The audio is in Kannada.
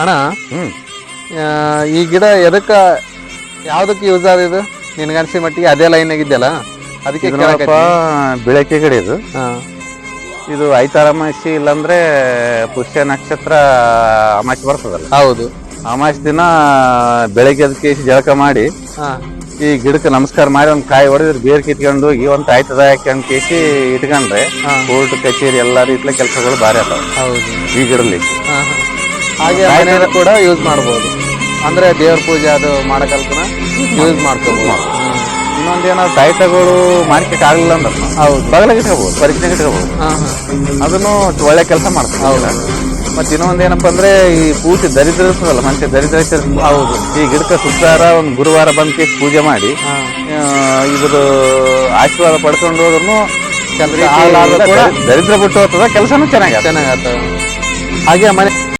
ಅಣ್ಣ ಈ ಗಿಡ ಎದಕ್ಕ ಯಾವ್ದಕ್ಕೆ ಯೂಸ್ ಆದ ಇದು ನಿನ್ಗನ್ಸಿ ಮಟ್ಟಿಗೆ ಅದೇ ಲೈನ್ ಆಗಿದ್ದಲ್ಲ ಅದಕ್ಕೆ ಬೆಳಕೆ ಗಿಡ ಇದು. ಹಾ ಇದು ಐತಾರ ಅಮಾಸಿ ಇಲ್ಲಾಂದ್ರೆ ಪುಷ್ಯ ನಕ್ಷತ್ರ ಅಮಾಸಿ ಬರ್ತದಲ್ಲ, ಹೌದು. ಅಮಾಸಿ ದಿನ ಬೆಳಗ್ಗೆ ಅದಕ್ಕೆ ಜಳಕ ಮಾಡಿ ಹಾ ಈ ಗಿಡಕ್ಕೆ ನಮಸ್ಕಾರ ಮಾಡಿ ಒಂದ್ ಕಾಯಿ ಹೊಡೆದ್ರೆ ಬೇರ್ ಕಿತ್ಕೊಂಡು ಹೋಗಿ ಒಂದ್ ಆಯ್ತದ ಹಾಕೊಂಡ್ ಕೇಸಿ ಇಟ್ಕೊಂಡ್ರೆ ಕೋರ್ಟ್ ಕಚೇರಿ ಎಲ್ಲಾ ರೀತಿಯ ಕೆಲಸಗಳು ಭಾರಿ ಆಗ್ತಾವ ಹೌದು ಈ ಗಿಡದಲ್ಲಿ. ಹಾಗೆ ಮನೆಯಲ್ಲೂ ಕೂಡ ಯೂಸ್ ಮಾಡ್ಬೋದು, ಅಂದ್ರೆ ದೇವ್ರ ಪೂಜೆ ಅದು ಮಾಡಕಲ್ಕನ ಯೂಸ್ ಮಾಡ್ಕೋಬಹುದು. ಇನ್ನೊಂದೇನಾದ್ರು ತಾಯ್ತಗಳು ಮಾರ್ಕೆಟ್ ಆಗ್ಲಿಲ್ಲ ಅಂದ್ರೆ ಹೌದು ಬಗಲಾಗ ಇಟ್ಕೋಬಹುದು, ಪರೀಕ್ಷೆ ಇಟ್ಕೋಬಹುದು. ಅದನ್ನು ಒಳ್ಳೆ ಕೆಲಸ ಮಾಡ್ತಾರೆ. ಮತ್ತೆ ಇನ್ನೊಂದೇನಪ್ಪ ಅಂದ್ರೆ ಈ ಪೂಜೆ ದರಿದ್ರ ಇರ್ತದಲ್ಲ, ಮನುಷ್ಯ ದರಿದ್ರ ಹೌದು ಈ ಗಿಡಕ್ಕೆ ಶುಕ್ರವಾರ ಒಂದು ಗುರುವಾರ ಬಂದ್ ಕೇಸ್ ಪೂಜೆ ಮಾಡಿ ಇದ್ರ ಆಶೀರ್ವಾದ ಪಡ್ಕೊಂಡು ಹೋದ್ರು ದರಿದ್ರ ಬಿಟ್ಟು ಹೋಗ್ತದ, ಕೆಲಸನೂ ಚೆನ್ನಾಗಿ ಚೆನ್ನಾಗತ್ತ. ಹಾಗೆ ಮನೆ